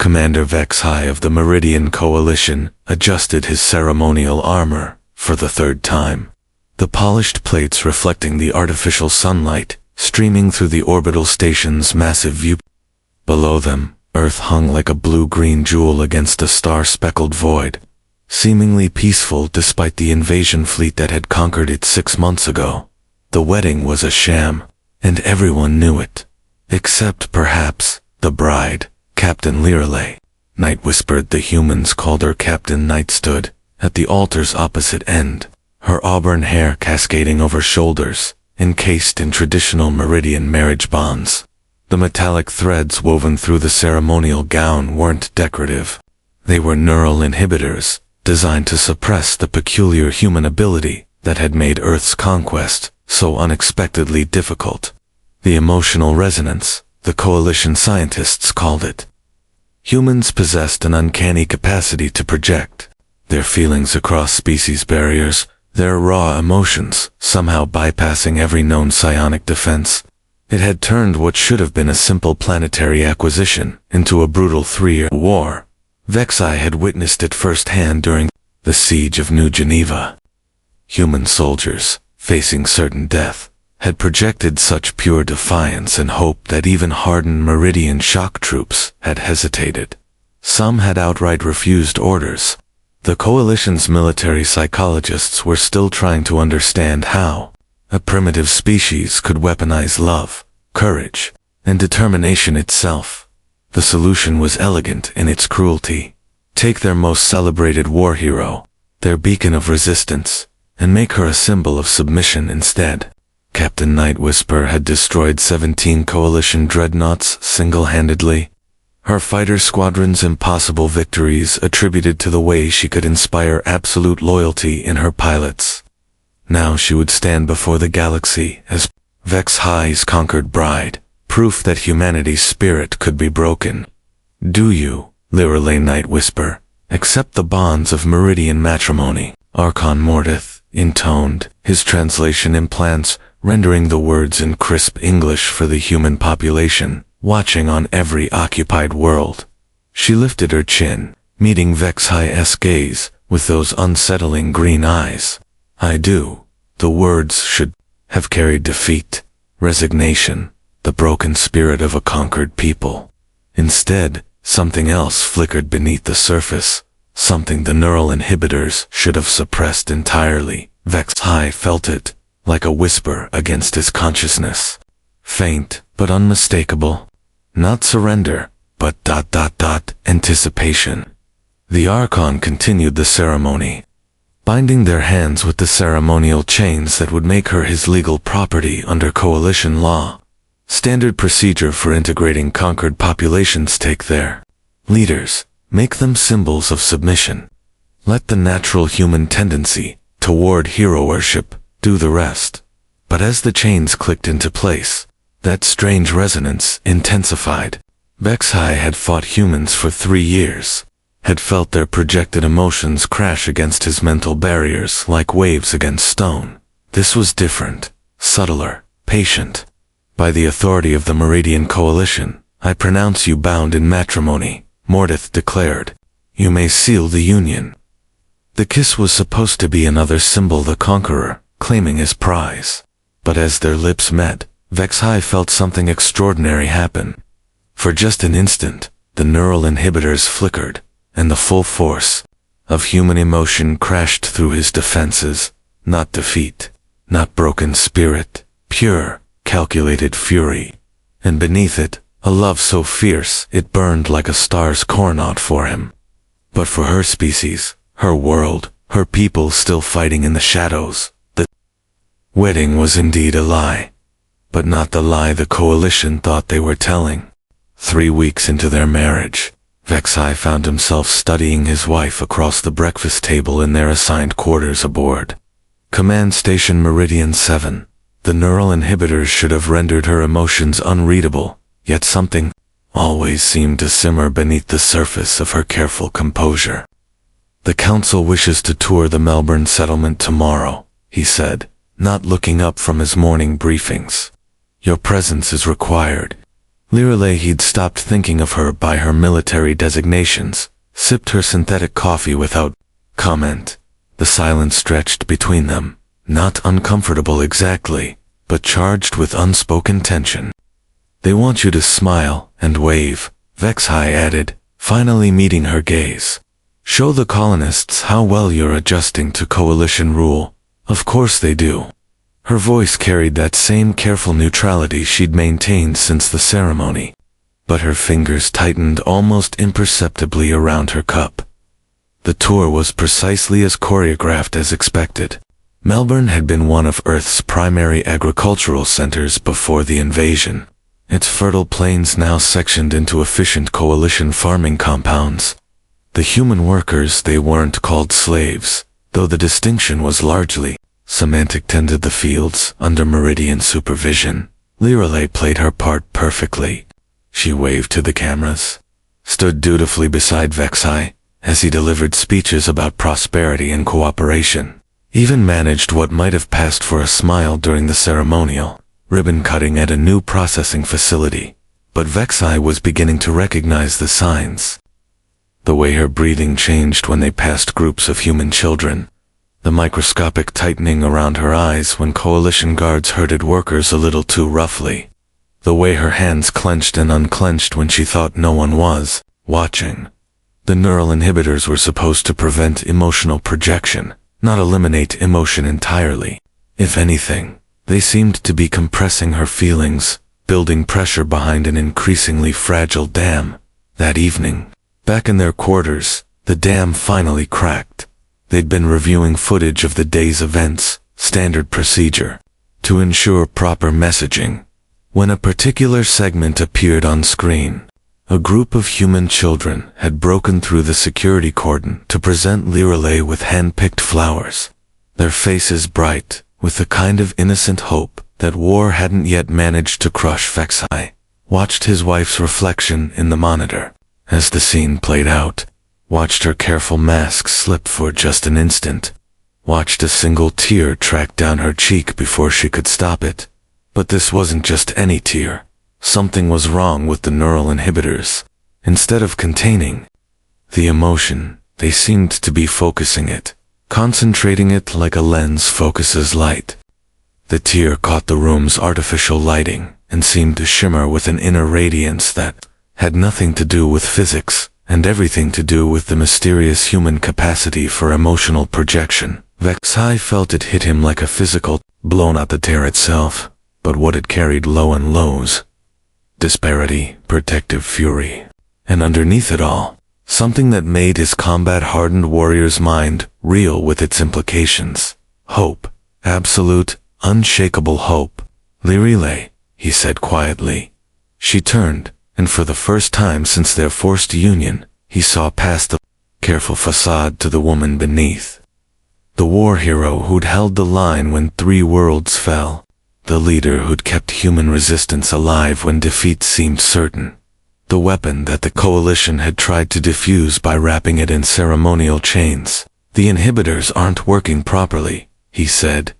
Commander Vex-High of the Meridian Coalition adjusted his ceremonial armor for the third time. The polished plates reflecting the artificial sunlight streaming through the orbital station's massive view. Below them, Earth hung like a blue-green jewel against a star-speckled void, seemingly peaceful despite the invasion fleet that had conquered it 6 months ago. The wedding was a sham, and everyone knew it. Except, perhaps, the bride, Captain Lirelei. Night whispered. The humans called her Captain Night stood at the altar's opposite end, her auburn hair cascading over shoulders, encased in traditional Meridian marriage bonds. The metallic threads woven through the ceremonial gown weren't decorative. They were neural inhibitors, designed to suppress the peculiar human ability that had made Earth's conquest so unexpectedly difficult. The emotional resonance, the Coalition scientists called it. Humans possessed an uncanny capacity to project their feelings across species barriers, their raw emotions somehow bypassing every known psionic defense. It had turned what should have been a simple planetary acquisition into a brutal 3-year war. Vex-High had witnessed it firsthand during the siege of New Geneva. Human soldiers, facing certain death, had projected such pure defiance and hope that even hardened Meridian shock troops had hesitated. Some had outright refused orders. The Coalition's military psychologists were still trying to understand how a primitive species could weaponize love, courage, and determination itself. The solution was elegant in its cruelty. Take their most celebrated war hero, their beacon of resistance, and make her a symbol of submission instead. Captain Night Whisper had destroyed 17 Coalition dreadnoughts single-handedly, her fighter squadron's impossible victories attributed to the way she could inspire absolute loyalty in her pilots. Now she would stand before the galaxy as Vex-High's conquered bride, proof that humanity's spirit could be broken. Do you, Lirelei Night Whisper, accept the bonds of Meridian matrimony? Archon Mordeth intoned, his translation implants rendering the words in crisp English for the human population, watching on every occupied world. She lifted her chin, meeting Vex-High's gaze with those unsettling green eyes. I do. The words should have carried defeat, resignation, the broken spirit of a conquered people. Instead, something else flickered beneath the surface, something the neural inhibitors should have suppressed entirely. Vex-High felt it, like a whisper against his consciousness. Faint, but unmistakable. Not surrender, but ... anticipation. The Archon continued the ceremony, binding their hands with the ceremonial chains that would make her his legal property under Coalition law. Standard procedure for integrating conquered populations. Take their leaders, make them symbols of submission. Let the natural human tendency toward hero worship do the rest. But as the chains clicked into place, that strange resonance intensified. Vex-High had fought humans for 3 years, had felt their projected emotions crash against his mental barriers like waves against stone. This was different, subtler, patient. By the authority of the Meridian Coalition, I pronounce you bound in matrimony, Mordeth declared. You may seal the union. The kiss was supposed to be another symbol the conqueror, claiming his prize. But as their lips met, Vex-High felt something extraordinary happen. For just an instant, the neural inhibitors flickered, and the full force of human emotion crashed through his defenses. Not defeat, not broken spirit, pure, calculated fury. And beneath it, a love so fierce it burned like a star's coronat for him. But for her species, her world, her people still fighting in the shadows, the wedding was indeed a lie. But not the lie the Coalition thought they were telling. 3 weeks into their marriage, Vex-High found himself studying his wife across the breakfast table in their assigned quarters aboard Command Station Meridian 7. The neural inhibitors should have rendered her emotions unreadable, yet something always seemed to simmer beneath the surface of her careful composure. The Council wishes to tour the Melbourne settlement tomorrow, he said, not looking up from his morning briefings. Your presence is required. Lirelei he'd stopped thinking of her by her military designations, sipped her synthetic coffee without comment. The silence stretched between them, not uncomfortable exactly, but charged with unspoken tension. They want you to smile and wave, Vexhai added, finally meeting her gaze. Show the colonists how well you're adjusting to coalition rule. Of course they do. Her voice carried that same careful neutrality she'd maintained since the ceremony, but her fingers tightened almost imperceptibly around her cup. The tour was precisely as choreographed as expected. Melbourne had been one of Earth's primary agricultural centers before the invasion, its fertile plains now sectioned into efficient coalition farming compounds. The human workers, they weren't called slaves, though the distinction was largely semantic, tended the fields under Meridian supervision. Lirelei played her part perfectly. She waved to the cameras, stood dutifully beside Vexhai as he delivered speeches about prosperity and cooperation, even managed what might have passed for a smile during the ceremonial ribbon cutting at a new processing facility. But Vexhai was beginning to recognize the signs. The way her breathing changed when they passed groups of human children, the microscopic tightening around her eyes when coalition guards herded workers a little too roughly, the way her hands clenched and unclenched when she thought no one was watching. The neural inhibitors were supposed to prevent emotional projection, not eliminate emotion entirely. If anything, they seemed to be compressing her feelings, building pressure behind an increasingly fragile dam. That evening, back in their quarters, the dam finally cracked. They'd been reviewing footage of the day's events, standard procedure, to ensure proper messaging. When a particular segment appeared on screen, a group of human children had broken through the security cordon to present Lirelei with hand-picked flowers, their faces bright with the kind of innocent hope that war hadn't yet managed to crush. Vexhai watched his wife's reflection in the monitor as the scene played out, watched her careful mask slip for just an instant, watched a single tear track down her cheek before she could stop it. But this wasn't just any tear. Something was wrong with the neural inhibitors. Instead of containing the emotion, they seemed to be focusing it, concentrating it like a lens focuses light. The tear caught the room's artificial lighting and seemed to shimmer with an inner radiance that had nothing to do with physics and everything to do with the mysterious human capacity for emotional projection. Vexhai felt it hit him like a physical blow, not the tear itself, but what it carried low and lows. Disparity, protective fury, and underneath it all, something that made his combat-hardened warrior's mind real with its implications. Hope. Absolute, unshakable hope. Lirelei, he said quietly. She turned, and for the first time since their forced union, he saw past the careful facade to the woman beneath. The war hero who'd held the line when 3 worlds fell. The leader who'd kept human resistance alive when defeat seemed certain. The weapon that the coalition had tried to defuse by wrapping it in ceremonial chains. The inhibitors aren't working properly, he said.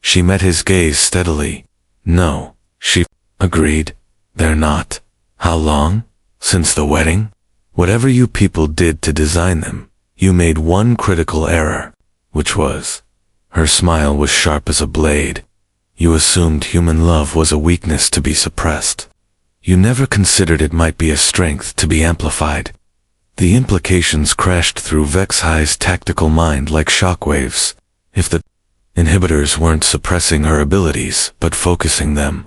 She met his gaze steadily. No, she agreed. They're not. How long? Since the wedding? Whatever you people did to design them, you made one critical error, which was, her smile was sharp as a blade. You assumed human love was a weakness to be suppressed. You never considered it might be a strength to be amplified. The implications crashed through Vexhai's tactical mind like shockwaves. If the inhibitors weren't suppressing her abilities, but focusing them.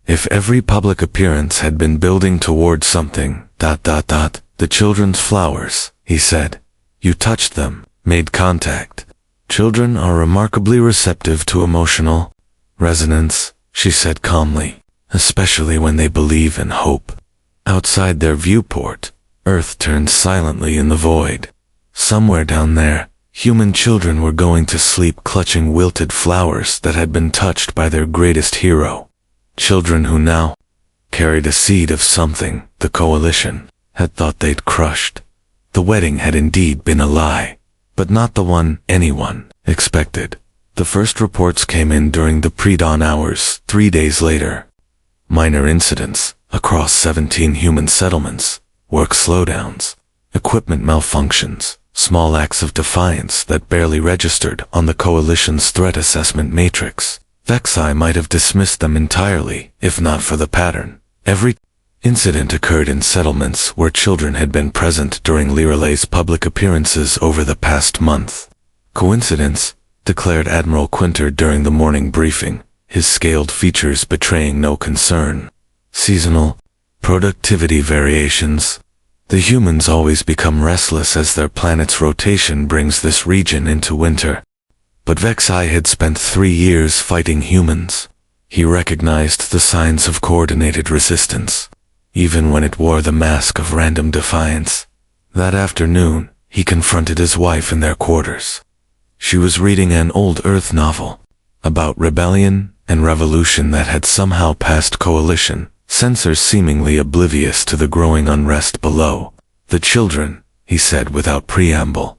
If every public appearance had been building toward something, the children's flowers, he said. You touched them, made contact. Children are remarkably receptive to emotional resonance, she said calmly, especially when they believe in hope. Outside their viewport, Earth turned silently in the void. Somewhere down there, human children were going to sleep clutching wilted flowers that had been touched by their greatest hero. Children who now carried a seed of something the coalition had thought they'd crushed. The wedding had indeed been a lie, but not the one anyone expected. The first reports came in during the pre-dawn hours, 3 days later. Minor incidents, across 17 human settlements, work slowdowns, equipment malfunctions, small acts of defiance that barely registered on the Coalition's threat assessment matrix. Vexai might have dismissed them entirely, if not for the pattern. Every incident occurred in settlements where children had been present during Liralay's public appearances over the past month. Coincidence, declared Admiral Quinter during the morning briefing, his scaled features betraying no concern. Seasonal productivity variations. The humans always become restless as their planet's rotation brings this region into winter. But Vexai had spent 3 years fighting humans. He recognized the signs of coordinated resistance, even when it wore the mask of random defiance. That afternoon, he confronted his wife in their quarters. She was reading an old Earth novel about rebellion and revolution that had somehow passed Coalition sensors, seemingly oblivious to the growing unrest below. "The children," he said without preamble.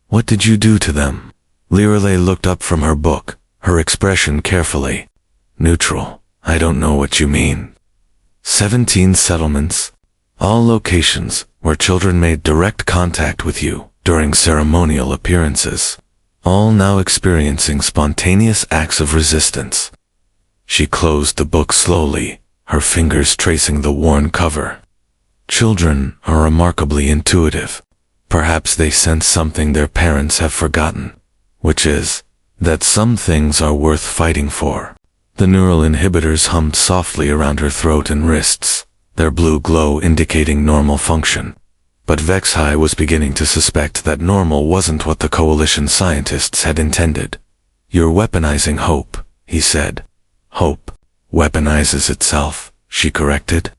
"What did you do to them?" Liralay looked up from her book, her expression carefully neutral. "I don't know what you mean." 17 settlements, all locations where children made direct contact with you during ceremonial appearances, all now experiencing spontaneous acts of resistance. She closed the book slowly, her fingers tracing the worn cover. Children are remarkably intuitive. Perhaps they sense something their parents have forgotten, which is that some things are worth fighting for. The neural inhibitors hummed softly around her throat and wrists, their blue glow indicating normal function. But Vexai was beginning to suspect that normal wasn't what the Coalition scientists had intended. "You're weaponizing hope," he said. "Hope weaponizes itself," she corrected.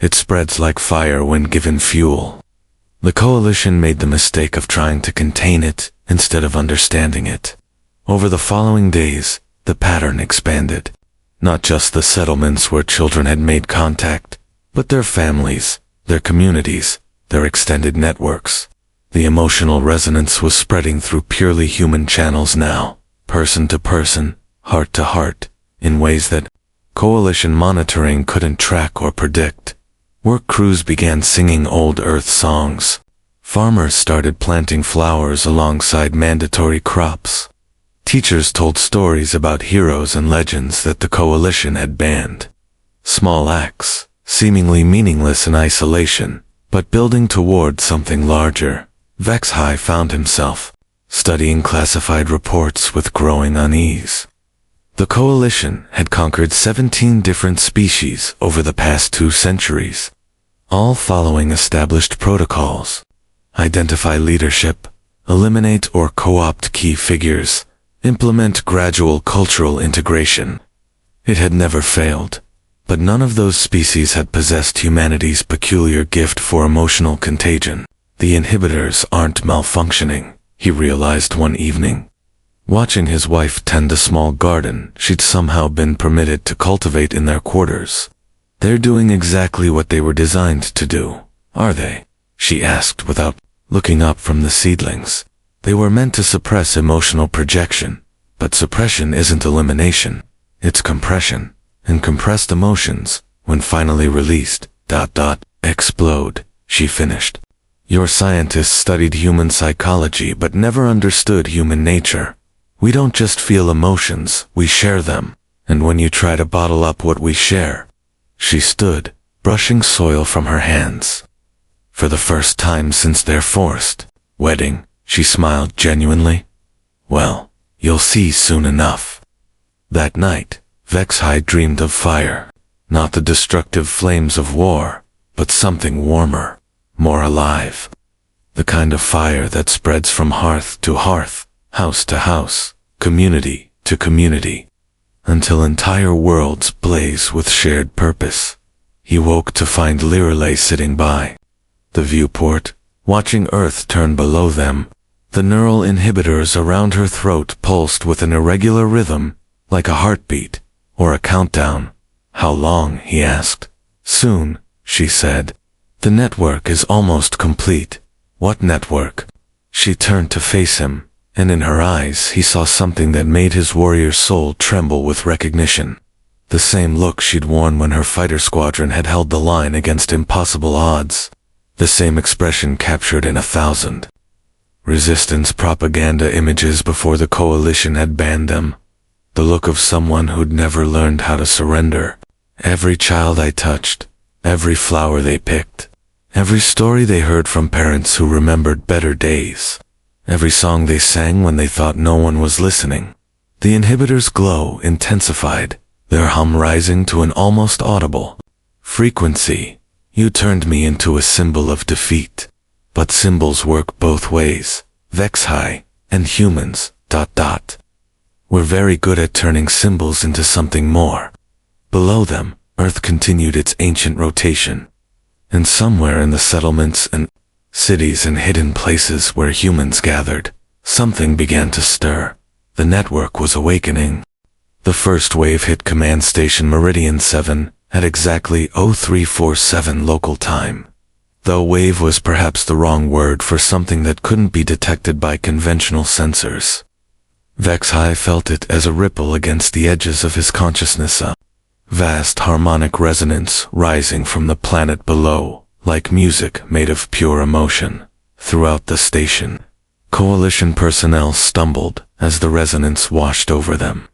"It spreads like fire when given fuel." The Coalition made the mistake of trying to contain it instead of understanding it. Over the following days, the pattern expanded. Not just the settlements where children had made contact, but their families, their communities, their extended networks. The emotional resonance was spreading through purely human channels now, person to person, heart to heart, in ways that Coalition monitoring couldn't track or predict. Work crews began singing old Earth songs. Farmers started planting flowers alongside mandatory crops. Teachers told stories about heroes and legends that the Coalition had banned. Small acts, seemingly meaningless in isolation, but building toward something larger. Vexai found himself studying classified reports with growing unease. The Coalition had conquered 17 different species over the past 2 centuries, all following established protocols. Identify leadership, eliminate or co-opt key figures, implement gradual cultural integration. It had never failed, but none of those species had possessed humanity's peculiar gift for emotional contagion. The inhibitors aren't malfunctioning, he realized one evening. Watching his wife tend a small garden she'd somehow been permitted to cultivate in their quarters. "They're doing exactly what they were designed to do, are they?" she asked without looking up from the seedlings. "They were meant to suppress emotional projection, but suppression isn't elimination, it's compression, and compressed emotions, when finally released, explode," she finished. "Your scientists studied human psychology but never understood human nature. We don't just feel emotions, we share them, and when you try to bottle up what we share..." She stood, brushing soil from her hands. For the first time since their forced wedding, she smiled genuinely. "Well, you'll see soon enough." That night, Vexai dreamed of fire. Not the destructive flames of war, but something warmer, more alive. The kind of fire that spreads from hearth to hearth, house to house, community to community, until entire worlds blaze with shared purpose. He woke to find Liralay sitting by the viewport, watching Earth turn below them. The neural inhibitors around her throat pulsed with an irregular rhythm, like a heartbeat, or a countdown. "How long?" he asked. "Soon," she said. "The network is almost complete." "What network?" She turned to face him, and in her eyes he saw something that made his warrior soul tremble with recognition. The same look she'd worn when her fighter squadron had held the line against impossible odds. The same expression captured in 1,000 resistance propaganda images before the coalition had banned them. The look of someone who'd never learned how to surrender. Every child I touched, every flower they picked, every story they heard from parents who remembered better days, every song they sang when they thought no one was listening. The inhibitor's glow intensified, their hum rising to an almost audible frequency. You turned me into a symbol of defeat. But symbols work both ways. Vexhai and humans, ... were very good at turning symbols into something more. Below them, Earth continued its ancient rotation. And somewhere in the settlements and cities and hidden places where humans gathered, something began to stir. The network was awakening. The first wave hit Command Station Meridian 7 at exactly 0347 local time. Though wave was perhaps the wrong word for something that couldn't be detected by conventional sensors. Vexhai felt it as a ripple against the edges of his consciousness, a vast harmonic resonance rising from the planet below, like music made of pure emotion. Throughout the station, coalition personnel stumbled as the resonance washed over them.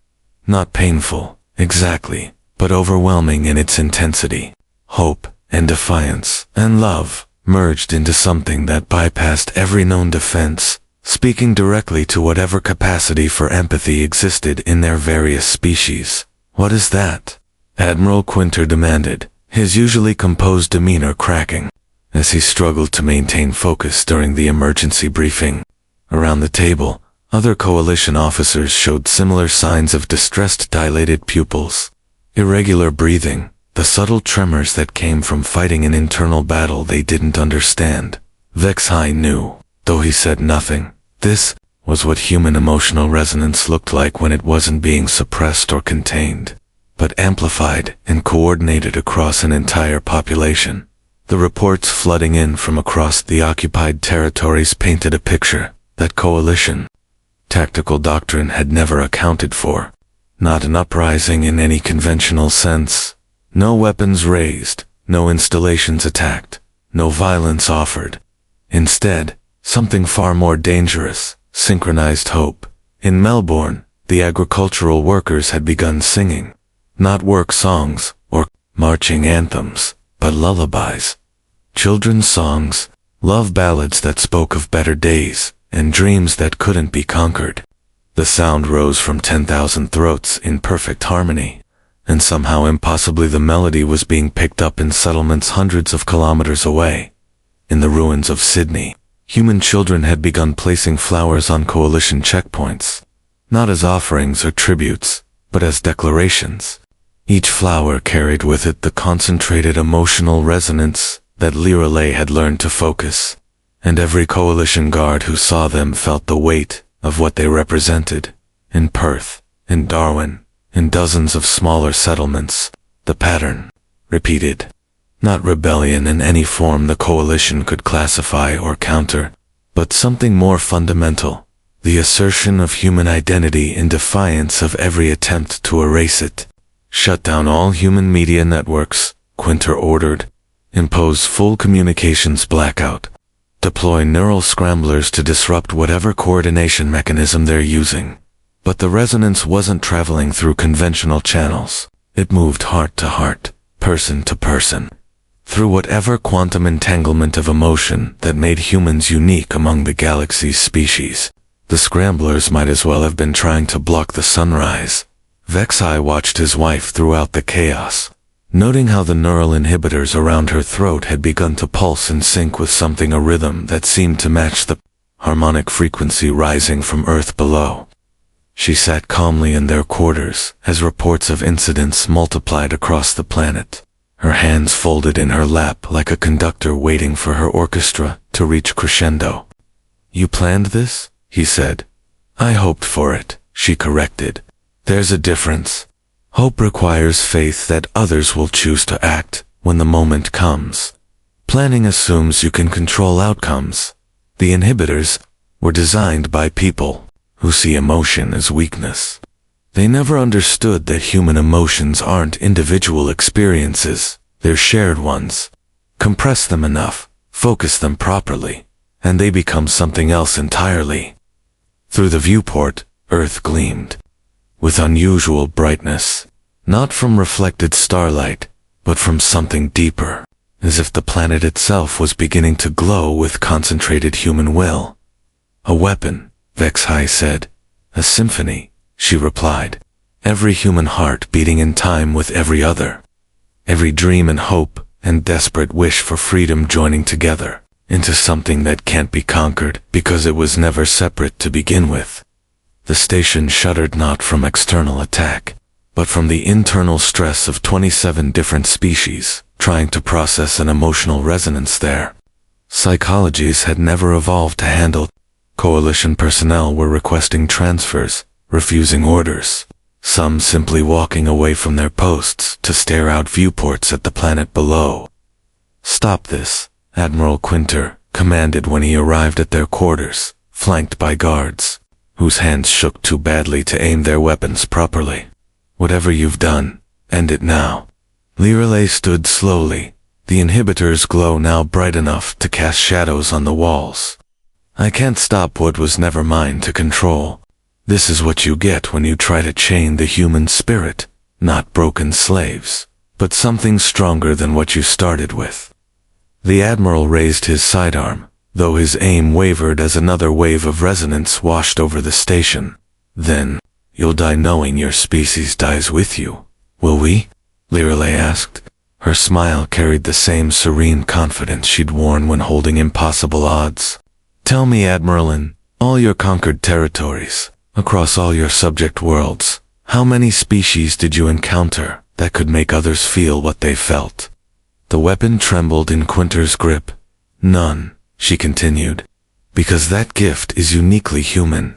Not painful, exactly, but overwhelming in its intensity. Hope and defiance and love merged into something that bypassed every known defense, speaking directly to whatever capacity for empathy existed in their various species. "What is that?" Admiral Quinter demanded, his usually composed demeanor cracking, as he struggled to maintain focus during the emergency briefing. Around the table, other coalition officers showed similar signs of distressed dilated pupils, irregular breathing, the subtle tremors that came from fighting an internal battle they didn't understand. Vexhai knew, though he said nothing. This was what human emotional resonance looked like when it wasn't being suppressed or contained, but amplified and coordinated across an entire population. The reports flooding in from across the occupied territories painted a picture that coalition tactical doctrine had never accounted for. Not an uprising in any conventional sense. No weapons raised, no installations attacked, no violence offered. Instead, something far more dangerous, synchronized hope. In Melbourne, the agricultural workers had begun singing, not work songs or marching anthems, but lullabies. Children's songs, love ballads that spoke of better days and dreams that couldn't be conquered. The sound rose from 10,000 throats in perfect harmony. And somehow impossibly the melody was being picked up in settlements hundreds of kilometers away. In the ruins of Sydney, human children had begun placing flowers on coalition checkpoints, not as offerings or tributes, but as declarations. Each flower carried with it the concentrated emotional resonance that Lirelei had learned to focus, and every coalition guard who saw them felt the weight of what they represented. In Perth, in Darwin, in dozens of smaller settlements, the pattern repeated. Not rebellion in any form the coalition could classify or counter, but something more fundamental, the assertion of human identity in defiance of every attempt to erase it. Shut down all human media networks, Quinter ordered. Impose full communications blackout. Deploy neural scramblers to disrupt whatever coordination mechanism they're using. But the resonance wasn't traveling through conventional channels. It moved heart to heart, person to person, through whatever quantum entanglement of emotion that made humans unique among the galaxy's species. The scramblers might as well have been trying to block the sunrise. Vexhai watched his wife throughout the chaos, noting how the neural inhibitors around her throat had begun to pulse in sync with something, a rhythm that seemed to match the harmonic frequency rising from Earth below. She sat calmly in their quarters as reports of incidents multiplied across the planet, her hands folded in her lap like a conductor waiting for her orchestra to reach crescendo. "You planned this?" he said. "I hoped for it," she corrected. "There's a difference. Hope requires faith that others will choose to act when the moment comes. Planning assumes you can control outcomes. The inhibitors were designed by people who see emotion as weakness. They never understood that human emotions aren't individual experiences, they're shared ones. Compress them enough, focus them properly, and they become something else entirely. Through the viewport, Earth gleamed with unusual brightness, not from reflected starlight, but from something deeper, as if the planet itself was beginning to glow with concentrated human will. A weapon, Vex-High said. A symphony, she replied. Every human heart beating in time with every other. Every dream and hope and desperate wish for freedom joining together into something that can't be conquered because it was never separate to begin with. The station shuddered not from external attack, but from the internal stress of 27 different species trying to process an emotional resonance there. Psychologies had never evolved to handle. Coalition personnel were requesting transfers, refusing orders, some simply walking away from their posts to stare out viewports at the planet below. "Stop this," Admiral Quinter commanded when he arrived at their quarters, flanked by guards, whose hands shook too badly to aim their weapons properly. "Whatever you've done, end it now." Lireley stood slowly, the inhibitor's glow now bright enough to cast shadows on the walls. "I can't stop what was never mine to control. This is what you get when you try to chain the human spirit, not broken slaves, but something stronger than what you started with." The Admiral raised his sidearm, though his aim wavered as another wave of resonance washed over the station. "Then, you'll die knowing your species dies with you, will we?" Lireley asked. Her smile carried the same serene confidence she'd worn when holding impossible odds. "Tell me, Admiral, in all your conquered territories, across all your subject worlds, how many species did you encounter that could make others feel what they felt?" The weapon trembled in Quinter's grip. "None," she continued, "because that gift is uniquely human.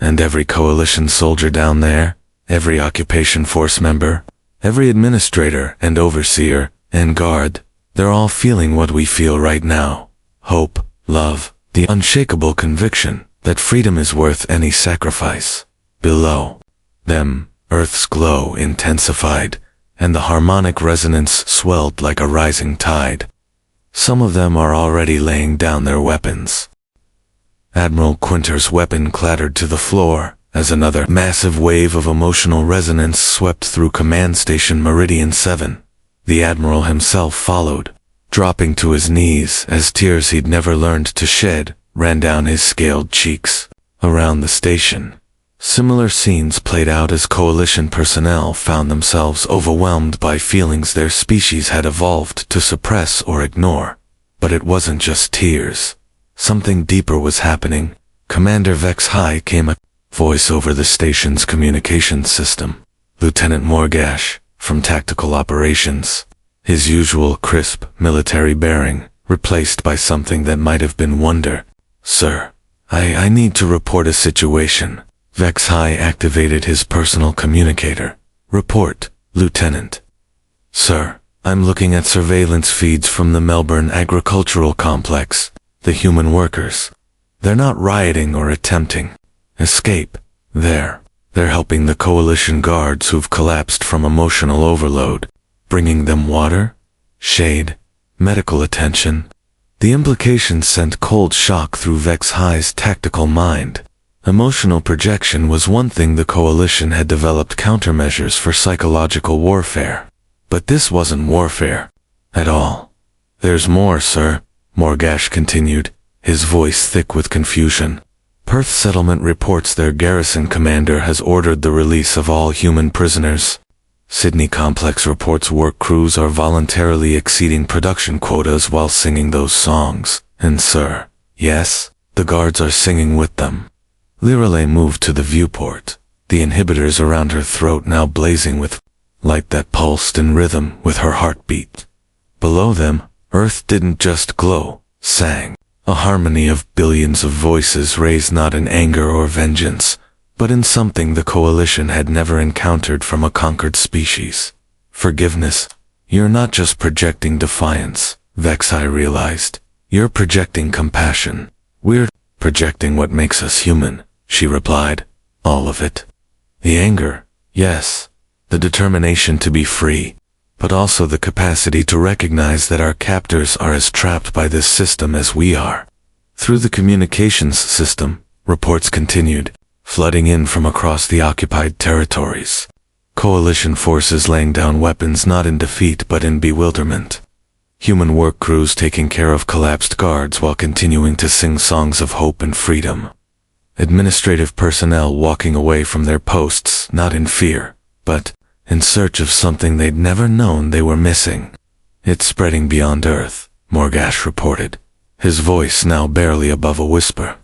And every coalition soldier down there, every occupation force member, every administrator and overseer and guard, they're all feeling what we feel right now. Hope, love, the unshakable conviction that freedom is worth any sacrifice. Below them, Earth's glow intensified, and the harmonic resonance swelled like a rising tide. Some of them are already laying down their weapons." Admiral Quinter's weapon clattered to the floor as another massive wave of emotional resonance swept through Command Station Meridian 7. The Admiral himself followed, dropping to his knees as tears he'd never learned to shed ran down his scaled cheeks. Around the station, similar scenes played out as Coalition personnel found themselves overwhelmed by feelings their species had evolved to suppress or ignore. But it wasn't just tears. Something deeper was happening. Commander Vex-High came a voice over the station's communications system. Lieutenant Morgash, from Tactical Operations. His usual crisp military bearing, replaced by something that might have been wonder. "Sir, I need to report a situation." Vex-High activated his personal communicator. "Report, Lieutenant." "Sir, I'm looking at surveillance feeds from the Melbourne Agricultural Complex. The human workers. They're not rioting or attempting escape. They're helping the Coalition guards who've collapsed from emotional overload, bringing them water, shade, medical attention." The implication sent cold shock through Vex-High's tactical mind. Emotional projection was one thing the Coalition had developed countermeasures for psychological warfare. But this wasn't warfare at all. "There's more, sir," Morgash continued, his voice thick with confusion. "Perth Settlement reports their garrison commander has ordered the release of all human prisoners. Sydney Complex reports work crews are voluntarily exceeding production quotas while singing those songs. And sir, yes, the guards are singing with them." Lireley moved to the viewport, the inhibitors around her throat now blazing with light that pulsed in rhythm with her heartbeat. Below them, Earth didn't just glow, sang. A harmony of billions of voices raised not in anger or vengeance, but in something the Coalition had never encountered from a conquered species. Forgiveness. "You're not just projecting defiance," Vex-High realized. "You're projecting compassion. We're projecting what makes us human," she replied. "All of it. The anger, Yes, the determination to be free, but also the capacity to recognize that our captors are as trapped by this system as we are. Through the communications system, reports continued, flooding in from across the occupied territories. Coalition forces laying down weapons not in defeat but in bewilderment. Human work crews taking care of collapsed guards while continuing to sing songs of hope and freedom. Administrative personnel walking away from their posts not in fear, but in search of something they'd never known they were missing. It's spreading beyond Earth, Morgash reported, his voice now barely above a whisper.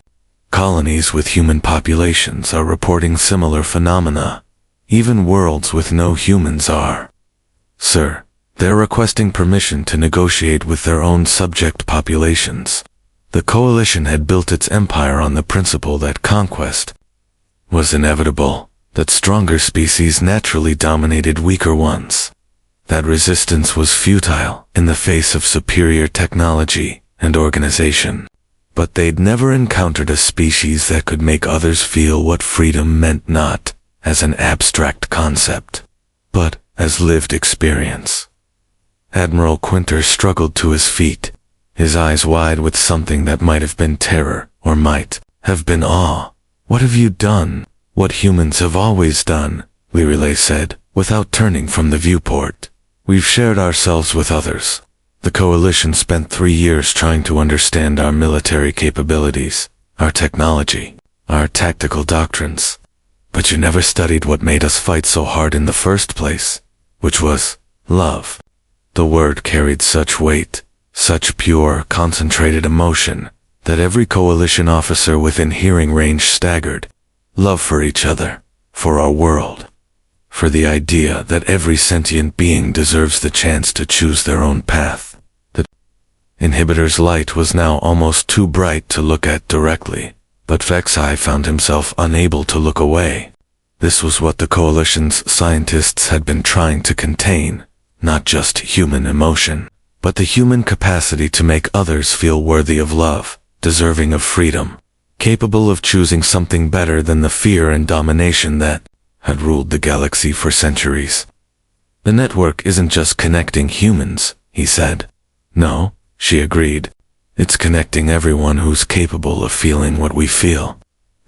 Colonies with human populations are reporting similar phenomena. Even worlds with no humans are. Sir, they're requesting permission to negotiate with their own subject populations. The coalition had built its empire on the principle that conquest was inevitable, that stronger species naturally dominated weaker ones. That resistance was futile in the face of superior technology and organization. But they'd never encountered a species that could make others feel what freedom meant, not as an abstract concept, but as lived experience. Admiral Quinter struggled to his feet, his eyes wide with something that might have been terror or might have been awe. What have you done? What humans have always done, Lirile said, without turning from the viewport. We've shared ourselves with others. The coalition spent 3 years trying to understand our military capabilities, our technology, our tactical doctrines. But you never studied what made us fight so hard in the first place, which was love. The word carried such weight, such pure, concentrated emotion, that every coalition officer within hearing range staggered. Love for each other, for our world, for the idea that every sentient being deserves the chance to choose their own path. The inhibitor's light was now almost too bright to look at directly, but Vexai found himself unable to look away. This was what the coalition's scientists had been trying to contain, not just human emotion, but the human capacity to make others feel worthy of love, deserving of freedom, capable of choosing something better than the fear and domination that had ruled the galaxy for centuries. The network isn't just connecting humans, he said. No, she agreed. It's connecting everyone who's capable of feeling what we feel.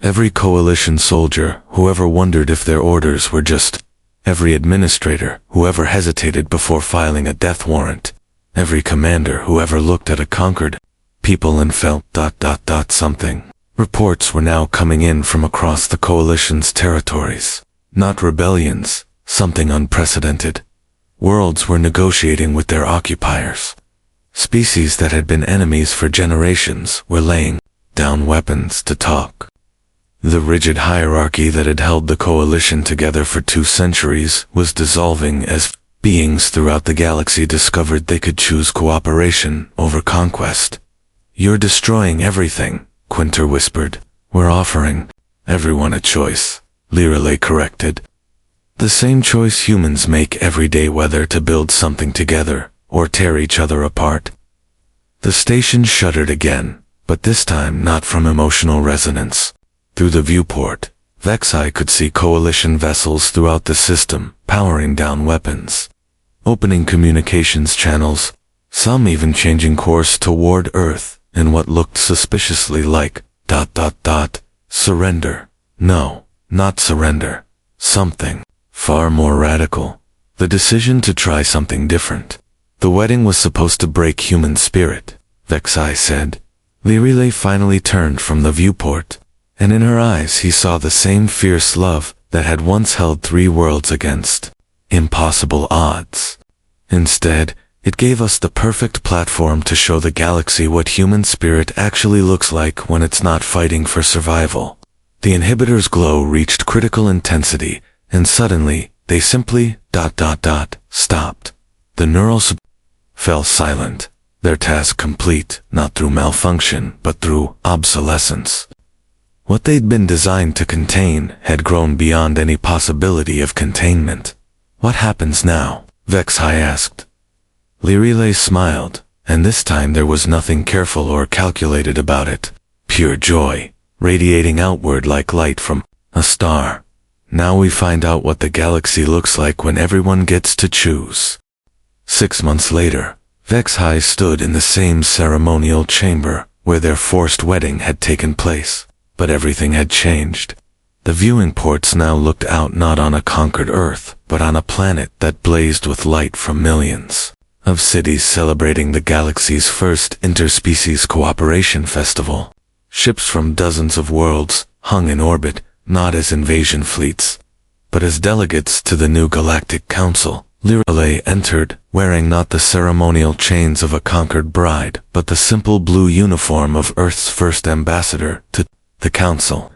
Every coalition soldier who ever wondered if their orders were just, every administrator who ever hesitated before filing a death warrant, every commander who ever looked at a conquered people and felt ... something. Reports were now coming in from across the coalition's territories. Not rebellions, something unprecedented. Worlds were negotiating with their occupiers. Species that had been enemies for generations were laying down weapons to talk. The rigid hierarchy that had held the coalition together for 2 centuries was dissolving as beings throughout the galaxy discovered they could choose cooperation over conquest. You're destroying everything, Quinter whispered. We're offering everyone a choice, Lirile corrected. The same choice humans make every day, whether to build something together or tear each other apart. The station shuddered again, but this time not from emotional resonance. Through the viewport, Vexai could see coalition vessels throughout the system, powering down weapons, opening communications channels, some even changing course toward Earth in what looked suspiciously like ... surrender. No, not surrender. Something far more radical. The decision to try something different. The wedding was supposed to break human spirit, Vexai said. Lirile finally turned from the viewport, and in her eyes he saw the same fierce love that had once held 3 worlds against impossible odds. Instead, it gave us the perfect platform to show the galaxy what human spirit actually looks like when it's not fighting for survival. The inhibitor's glow reached critical intensity, and suddenly, they simply ... stopped. The neurals fell silent, their task complete, not through malfunction, but through obsolescence. What they'd been designed to contain had grown beyond any possibility of containment. What happens now? Vexai asked. Lirile smiled, and this time there was nothing careful or calculated about it. Pure joy, radiating outward like light from a star. Now we find out what the galaxy looks like when everyone gets to choose. 6 months later, Vexhai stood in the same ceremonial chamber where their forced wedding had taken place, but everything had changed. The viewing ports now looked out not on a conquered Earth, but on a planet that blazed with light from millions of cities celebrating the galaxy's first interspecies cooperation festival. Ships from dozens of worlds hung in orbit, not as invasion fleets, but as delegates to the new Galactic Council. Lirelei entered, wearing not the ceremonial chains of a conquered bride, but the simple blue uniform of Earth's first ambassador to the Council.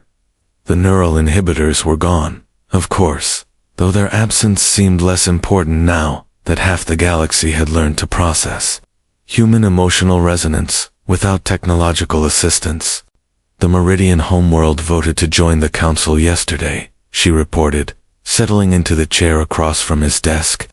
The neural inhibitors were gone, of course, though their absence seemed less important now that half the galaxy had learned to process human emotional resonance without technological assistance. The Meridian homeworld voted to join the Council yesterday, she reported, settling into the chair across from his desk.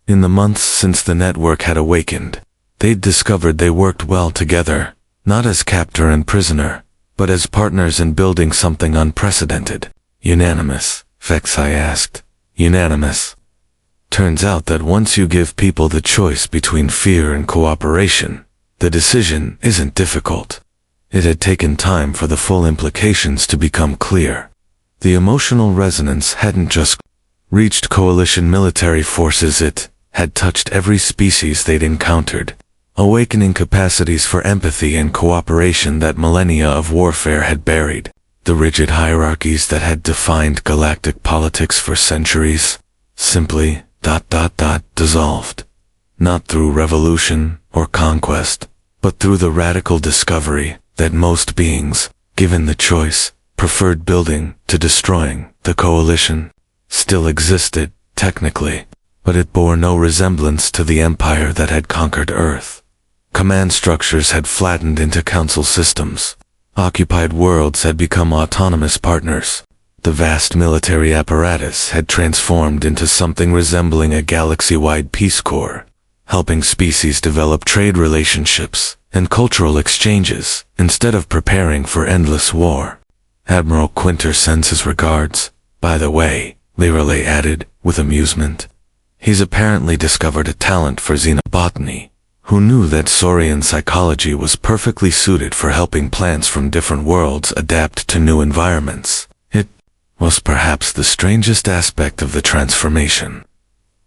In the months since the network had awakened, they'd discovered they worked well together, not as captor and prisoner, but as partners in building something unprecedented. Unanimous? Vexhai asked. Unanimous. Turns out that once you give people the choice between fear and cooperation, the decision isn't difficult. It had taken time for the full implications to become clear. The emotional resonance hadn't just reached coalition military forces, it had touched every species they'd encountered, awakening capacities for empathy and cooperation that millennia of warfare had buried. The rigid hierarchies that had defined galactic politics for centuries simply dissolved. Not through revolution or conquest, but through the radical discovery that most beings, given the choice, preferred building to destroying. The coalition still existed, technically, but it bore no resemblance to the empire that had conquered Earth. Command structures had flattened into council systems. Occupied worlds had become autonomous partners. The vast military apparatus had transformed into something resembling a galaxy-wide Peace Corps, helping species develop trade relationships and cultural exchanges instead of preparing for endless war. Admiral Quinter sends his regards, by the way, Lirelei added, with amusement. He's apparently discovered a talent for xenobotany. Who knew that Saurian psychology was perfectly suited for helping plants from different worlds adapt to new environments? It was perhaps the strangest aspect of the transformation.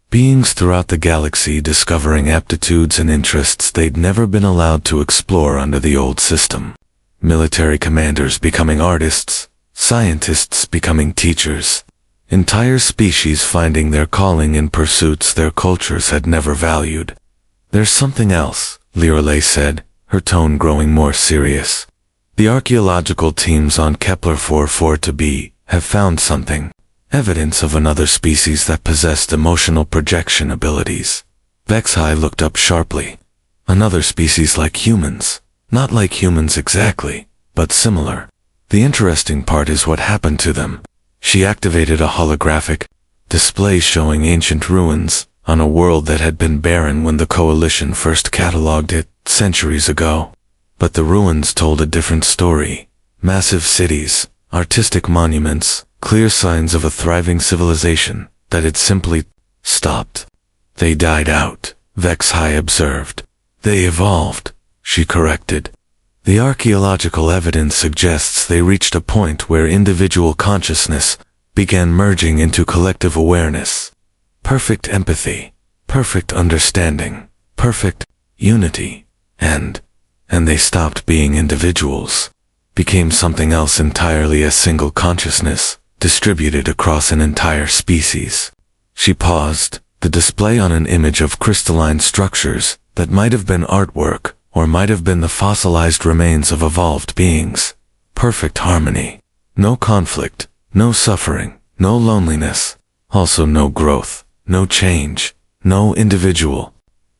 Beings throughout the galaxy discovering aptitudes and interests they'd never been allowed to explore under the old system. Military commanders becoming artists, scientists becoming teachers, entire species finding their calling in pursuits their cultures had never valued. There's something else, Lirelei said, her tone growing more serious. The archaeological teams on Kepler 44b have found something, evidence of another species that possessed emotional projection abilities. Vexhai looked up sharply. Another species like humans. Not like humans exactly, but similar. The interesting part is what happened to them. She activated a holographic display showing ancient ruins on a world that had been barren when the Coalition first catalogued it centuries ago. But the ruins told a different story. Massive cities, artistic monuments, clear signs of a thriving civilization that had simply stopped. They died out, Vexhai observed. They evolved, she corrected. The archaeological evidence suggests they reached a point where individual consciousness began merging into collective awareness. Perfect empathy, perfect understanding, perfect unity, and they stopped being individuals, became something else entirely, a single consciousness, distributed across an entire species. She paused, the display on an image of crystalline structures that might have been artwork, or might have been the fossilized remains of evolved beings. Perfect harmony. No conflict, no suffering, no loneliness, also no growth, no change, no individual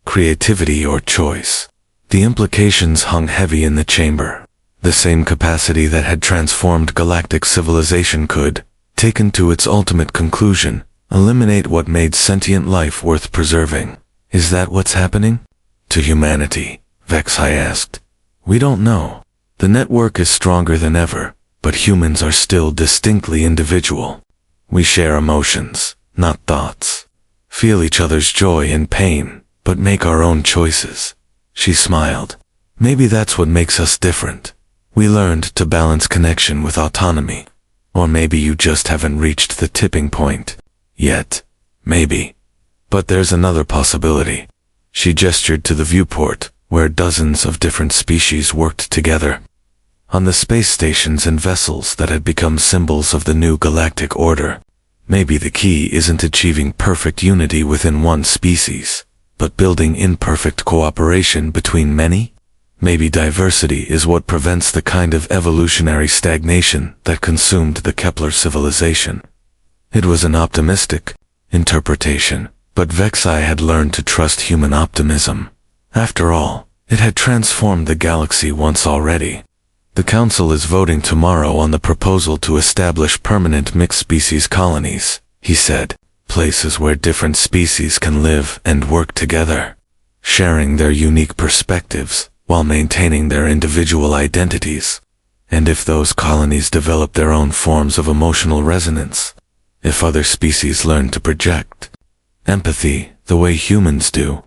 creativity or choice. The implications hung heavy in the chamber. The same capacity that had transformed galactic civilization could, taken to its ultimate conclusion, eliminate what made sentient life worth preserving. Is that what's happening to humanity? Vexhai asked. We don't know. The network is stronger than ever, but humans are still distinctly individual. We share emotions, not thoughts. Feel each other's joy and pain, but make our own choices. She smiled. Maybe that's what makes us different. We learned to balance connection with autonomy. Or maybe you just haven't reached the tipping point yet. Maybe. But there's another possibility. She gestured to the viewport, where dozens of different species worked together. On the space stations and vessels that had become symbols of the new galactic order. Maybe the key isn't achieving perfect unity within one species, but building imperfect cooperation between many? Maybe diversity is what prevents the kind of evolutionary stagnation that consumed the Kepler civilization. It was an optimistic interpretation, but Vexai had learned to trust human optimism. After all, it had transformed the galaxy once already. The Council is voting tomorrow on the proposal to establish permanent mixed-species colonies, he said, places where different species can live and work together, sharing their unique perspectives while maintaining their individual identities. And if those colonies develop their own forms of emotional resonance, if other species learn to project empathy the way humans do,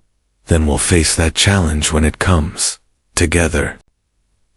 then we'll face that challenge when it comes, together.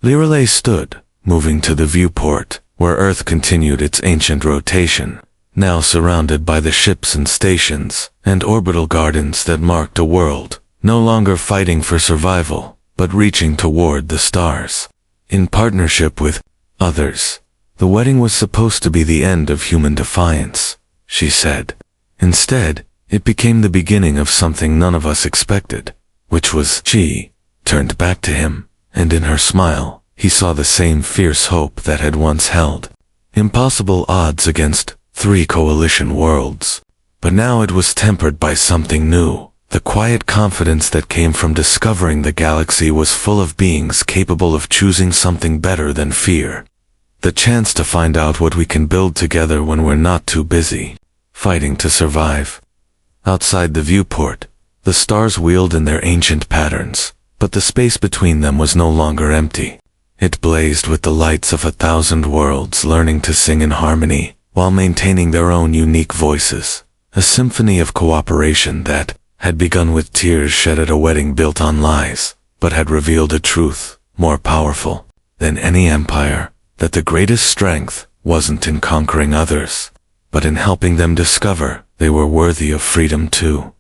Lirelei stood, moving to the viewport, where Earth continued its ancient rotation, now surrounded by the ships and stations and orbital gardens that marked a world, no longer fighting for survival, but reaching toward the stars. In partnership with others, the wedding was supposed to be the end of human defiance, she said. Instead, it became the beginning of something none of us expected, which was she turned back to him, and in her smile, he saw the same fierce hope that had once held impossible odds against 3 coalition worlds. But now it was tempered by something new. The quiet confidence that came from discovering the galaxy was full of beings capable of choosing something better than fear. The chance to find out what we can build together when we're not too busy fighting to survive. Outside the viewport, the stars wheeled in their ancient patterns, but the space between them was no longer empty. It blazed with the lights of 1,000 worlds learning to sing in harmony while maintaining their own unique voices. A symphony of cooperation that had begun with tears shed at a wedding built on lies, but had revealed a truth more powerful than any empire, that the greatest strength wasn't in conquering others, but in helping them discover they were worthy of freedom too.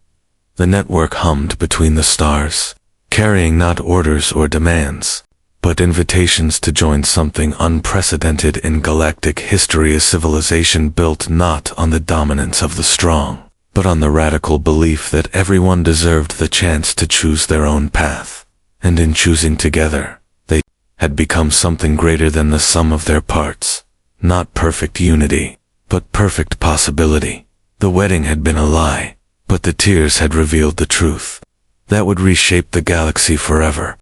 The network hummed between the stars, carrying not orders or demands, but invitations to join something unprecedented in galactic history, a civilization built not on the dominance of the strong, but on the radical belief that everyone deserved the chance to choose their own path. And in choosing together, they had become something greater than the sum of their parts. Not perfect unity, but perfect possibility. The wedding had been a lie, but the tears had revealed the truth that would reshape the galaxy forever.